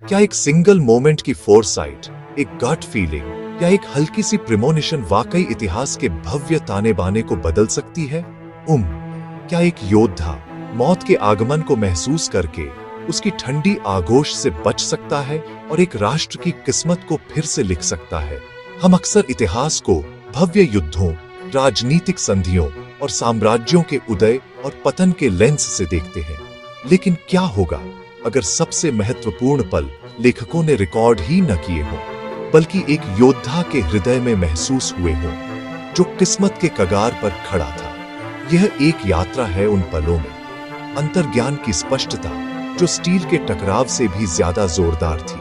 क्या एक single moment की फोरसाइट, एक गट फीलिंग या एक हल्की सी प्रिमोनिशन वाकई इतिहास के भव्य ताने बाने को बदल सकती है? क्या एक योद्धा मौत के आगमन को महसूस करके उसकी ठंडी आगोश से बच सकता है और एक राष्ट्र की किस्मत को फिर से लिख सकता है? हम अक्सर इतिहास को भव्य युद्धों, राजनीतिक संधियों और साम्राज्यों के उदय और पतन के लेंस से देखते हैं, लेकिन क्या होगा अगर सबसे महत्वपूर्ण पल लेखकों ने रिकॉर्ड ही न किए हों, बल्कि एक योद्धा के हृदय में महसूस हुए हों, जो किस्मत के कगार पर खड़ा था? यह एक यात्रा है उन पलों में, अंतर्ज्ञान की स्पष्टता जो स्टील के टकराव से भी ज्यादा जोरदार थी।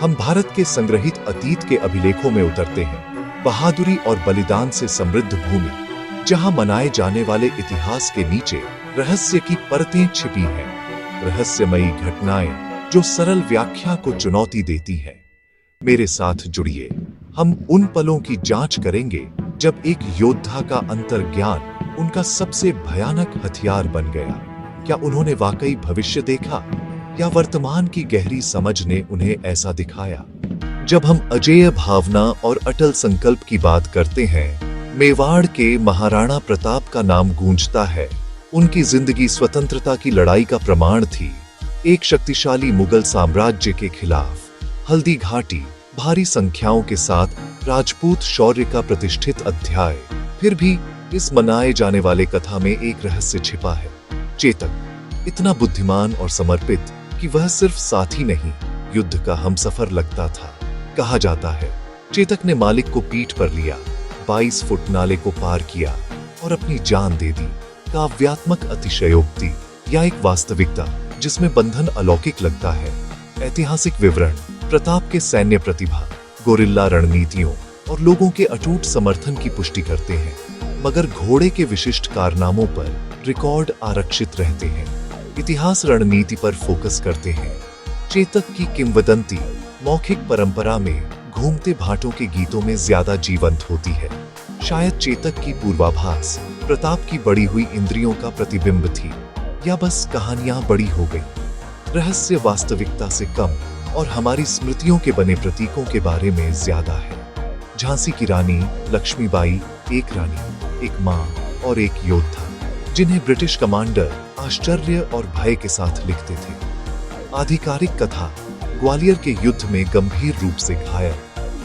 हम भारत के संग्रहित अतीत के अभिलेखों में उतरते हैं, बहादुरी और बलिदान से समृद्ध भूमि, जहां मनाए जाने वाले इतिहास के नीचे रहस्य की परतें छिपी हैं, रहस्यमयी घटनाएं जो सरल व्याख्या को चुनौती देती हैं। मेरे साथ जुड़िए, हम उन पलों की जांच करेंगे जब एक योद्धा का अंतर्ज्ञान उनका सबसे भयानक हथियार बन गया। क्या उन्होंने वाकई भविष्य देखा या वर्तमान की गहरी समझ ने उन्हें ऐसा दिखाया? जब हम अजेय भावना और अटल संकल्प की बात करते हैं, मेवाड़ के महाराणा प्रताप का नाम गूंजता है। उनकी जिंदगी स्वतंत्रता की लड़ाई का प्रमाण थी, एक शक्तिशाली मुगल साम्राज्य के खिलाफ हल्दी घाटी, भारी संख्याओं के साथ राजपूत शौर्य का प्रतिष्ठित अध्याय। फिर भी इस मनाए जाने वाले कथा में एक रहस्य छिपा है। चेतक इतना बुद्धिमान और समर्पित कि वह सिर्फ साथी नहीं, युद्ध का हमसफर लगता था। कहा जाता है चेतक ने मालिक को पीठ पर लिया, 22 फुट नाले को पार किया और अपनी जान दे दी। काव्यात्मक अतिशयोक्ति या एक वास्तविकता जिसमें बंधन अलौकिक लगता है? ऐतिहासिक विवरण प्रताप के सैन्य प्रतिभा, गोरिल्ला रणनीतियों और लोगों के अटूट समर्थन की पुष्टि करते हैं, मगर घोड़े के विशिष्ट कारनामों पर रिकॉर्ड आरक्षित रहते हैं। इतिहास रणनीति पर फोकस करते हैं। चेतक की किंवदंती मौखिक परंपरा में घूमते भाटों के गीतों में ज्यादा जीवंत होती है। शायद चेतक की पूर्वाभास प्रताप की बढ़ी हुई इंद्रियों का प्रतिबिंब थी, या बस कहानियां बड़ी हो गई। रहस्य वास्तविकता से कम और हमारी स्मृतियों के बने प्रतीकों के बारे में ज्यादा है। झांसी की रानी लक्ष्मीबाई एक रानी, एक मां और एक योद्धा, जिन्हें ब्रिटिश कमांडर आश्चर्य और भय के साथ लिखते थे। आधिकारिक कथा ग्वालियर के युद्ध में गंभीर रूप से घायल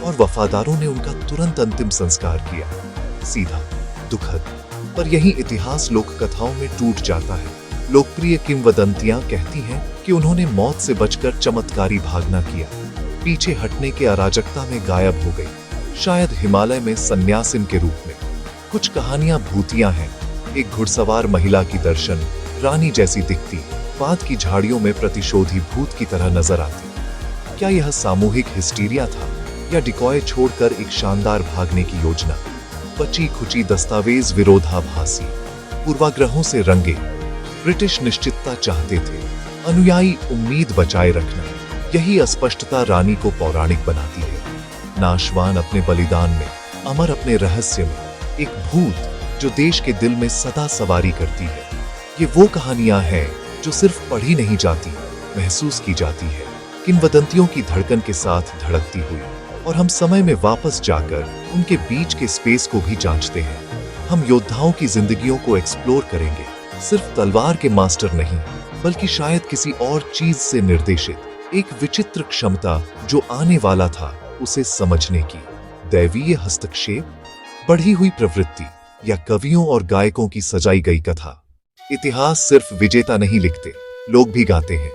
और वफादारों ने उनका तुरंत अंतिम संस्कार किया। सीधा, दुखद, पर यही इतिहास लोक कथाओं में टूट जाता है। लोकप्रिय किंवदंतियां कहती हैं कि उन्होंने मौत से बचकर चमत्कारी भागना किया, पीछे हटने के अराजकता में गायब हो गई, शायद हिमालय में सन्यासिन के रूप में। कुछ कहानियां भूतियां हैं, एक घुड़सवार महिला की दर्शन रानी जैसी दिखती, बाद की झाड़ियों में प्रतिशोधी भूत की तरह नजर आती। क्या यह सामूहिक हिस्टीरिया था या डिकॉय छोड़कर एक शानदार भागने की योजना? बची खुची दस्तावेज विरोधाभासी, पूर्वाग्रहों से रंगे। ब्रिटिश निश्चितता चाहते थे, अनुयायी उम्मीद बचाए रखना। यही अस्पष्टता रानी को पौराणिक बनाती है। नाशवान अपने बलिदान में, अमर अपने रहस्य में, एक भूत जो देश के दिल में सदा सवारी करती है। ये वो कहानियां हैं जो सिर्फ पढ़ी नहीं जाती, महसूस की जाती है, किंवदंतियों की धड़कन के साथ धड़कती हुई। और हम समय में वापस जाकर उनके बीच के स्पेस को भी जांचते हैं। हम योद्धाओं की जिंदगियों को एक्सप्लोर करेंगे, सिर्फ तलवार के मास्टर नहीं, बल्कि शायद किसी और चीज से निर्देशित एक विचित्र क्षमता जो आने वाला था उसे समझने की। दैवीय हस्तक्षेप, बढ़ी हुई प्रवृत्ति या कवियों और गायकों की सजाई गई कथा। इतिहास सिर्फ विजेता नहीं लिखते, लोग भी गाते हैं।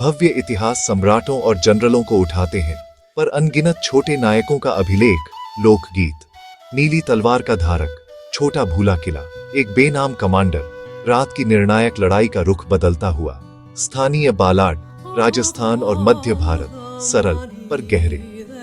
भव्य इतिहास सम्राटों और जनरलों को उठाते हैं, पर अनगिनत छोटे नायकों का अभिलेख लोकगीत। नीली तलवार का धारक, छोटा भूला किला, एक बेनाम कमांडर, रात की निर्णायक लड़ाई का रुख बदलता हुआ। स्थानीय बालाट, राजस्थान और मध्य भारत, सरल पर गहरे।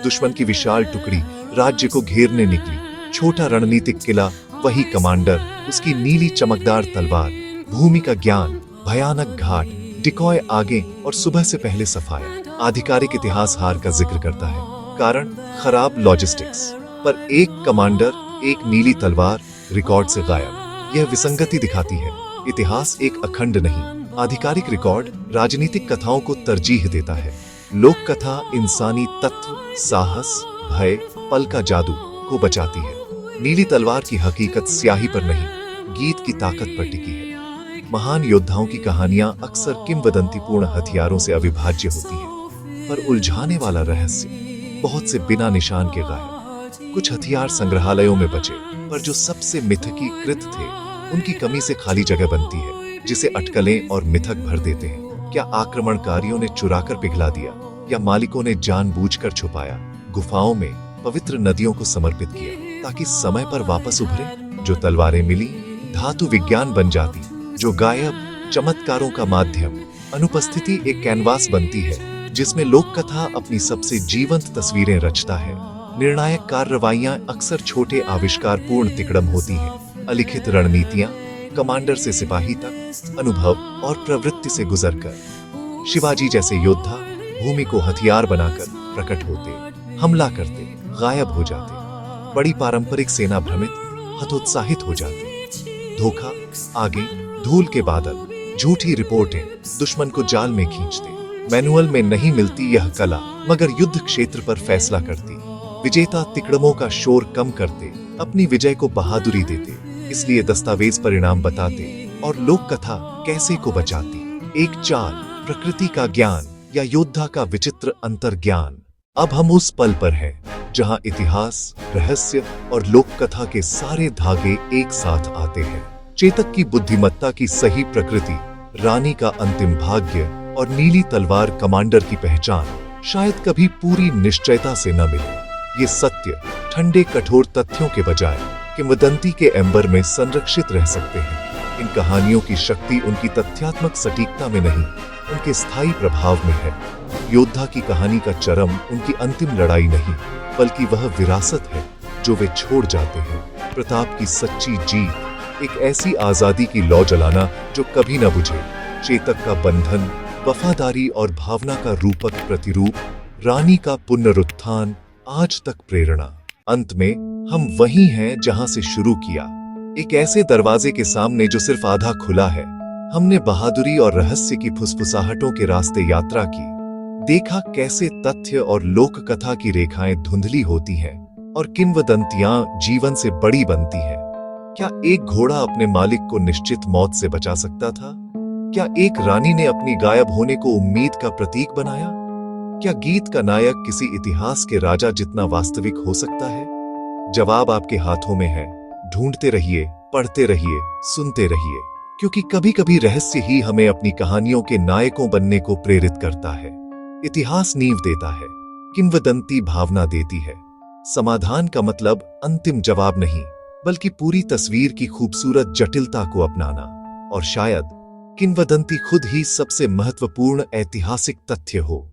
दुश्मन की विशाल टुकड़ी राज्य को घेरने निकली, छोटा रणनीतिक किला, वही कमांडर, उसकी नीली चमकदार तलवार। भूमि का ज्ञान, भयानक घाट, डिकॉय आगे और सुबह से पहले सफाया। आधिकारिक इतिहास हार का जिक्र करता है, कारण खराब लॉजिस्टिक्स, पर एक कमांडर, एक नीली तलवार रिकॉर्ड से गायब। यह विसंगति दिखाती है, इतिहास एक अखंड नहीं। आधिकारिक रिकॉर्ड राजनीतिक कथाओं को तरजीह देता है, लोक कथा इंसानी तत्व, साहस, भय, पल का जादू को बचाती है। नीली तलवार की हकीकत स्याही पर नहीं, गीत की ताकत पर टिकी है। महान योद्धाओं की कहानियां अक्सर किंवदंतीपूर्ण हथियारों से अविभाज्य होती हैं, पर उलझाने वाला रहस्य बहुत से बिना निशान के गायब। कुछ हथियार संग्रहालयों में बचे, पर जो सबसे मिथकीकृत थे उनकी कमी से खाली जगह बनती है, जिसे अटकलें और मिथक भर देते हैं। क्या आक्रमणकारियों ने चुराकर पिघला दिया, या मालिकों ने जानबूझकर छुपाया? गुफाओं में पवित्र नदियों को समर्पित किया ताकि समय पर वापस उभरे। जो तलवारें मिली धातु विज्ञान बन जाती, जो गायब चमत्कारों का माध्यम। अनुपस्थिति एक कैनवास बनती है जिसमें लोक कथा अपनी सबसे जीवंत तस्वीरें रचता है। निर्णायक कार्रवाइयां अक्सर छोटे आविष्कार पूर्ण तिकड़म होती हैं। अलिखित रणनीतियां कमांडर से सिपाही तक, अनुभव और प्रवृत्ति से गुजरकर। शिवाजी जैसे योद्धा भूमि को हथियार बनाकर प्रकट होते, हमला करते, गायब हो जाते। बड़ी पारंपरिक सेना भ्रमित, हतोत्साहित हो जाती। धोखा, आगे, धूल के बादल, झूठी रिपोर्टें दुश्मन को जाल में खींचते। मैनुअल में नहीं मिलती यह कला, मगर युद्ध क्षेत्र पर फैसला करती। विजेता तिकड़मों का शोर कम करते, अपनी विजय को बहादुरी देते। इसलिए दस्तावेज परिणाम बताते और लोक कथा कैसे को बचाती। एक चाल, प्रकृति का ज्ञान या योद्धा का विचित्र अंतर्ज्ञान। अब हम उस पल पर हैं जहां इतिहास, रहस्य और लोक कथा के सारे धागे एक साथ आते हैं। चेतक की बुद्धिमत्ता की सही प्रकृति, रानी का अंतिम भाग्य और नीली तलवार कमांडर की पहचान शायद कभी पूरी निश्चयता से न मिले। ये सत्य ठंडे कठोर तथ्यों के बजाय किंवदंती के एम्बर में संरक्षित रह सकते हैं। इन कहानियों की शक्ति उनकी तथ्यात्मक सटीकता में नहीं, उनके स्थायी प्रभाव में है। योद्धा की कहानी का चरम उनकी अंतिम लड़ाई नहीं, बल्कि वह विरासत है जो वे छोड़ जाते हैं। प्रताप की सच्ची जीत, एक ऐसी आजादी की लौ जलाना जो कभी न बुझे। चेतक का बंधन, वफादारी और भावना का रूपक प्रतिरूप। रानी का पुनरुत्थान, आज तक प्रेरणा। अंत में हम वहीं हैं जहां से शुरू किया, एक ऐसे दरवाजे के सामने जो सिर्फ आधा खुला है। हमने बहादुरी और रहस्य की फुसफुसाहटों के रास्ते यात्रा की, देखा कैसे तथ्य और लोक कथा की रेखाएं धुंधली होती हैं और किंवदंतियां जीवन से बड़ी बनती हैं। क्या एक घोड़ा अपने मालिक को निश्चित मौत से बचा सकता था? क्या एक रानी ने अपनी गायब होने को उम्मीद का प्रतीक बनाया? क्या गीत का नायक किसी इतिहास के राजा जितना वास्तविक हो सकता है? जवाब आपके हाथों में है। ढूंढते रहिए, पढ़ते रहिए, सुनते रहिए, क्योंकि कभी कभी रहस्य ही हमें अपनी कहानियों के नायकों बनने को प्रेरित करता है। इतिहास नींव देता है, किंवदंती भावना देती है। समाधान का मतलब अंतिम जवाब नहीं, बल्कि पूरी तस्वीर की खूबसूरत जटिलता को अपनाना। और शायद किंवदंती खुद ही सबसे महत्वपूर्ण ऐतिहासिक तथ्य हो।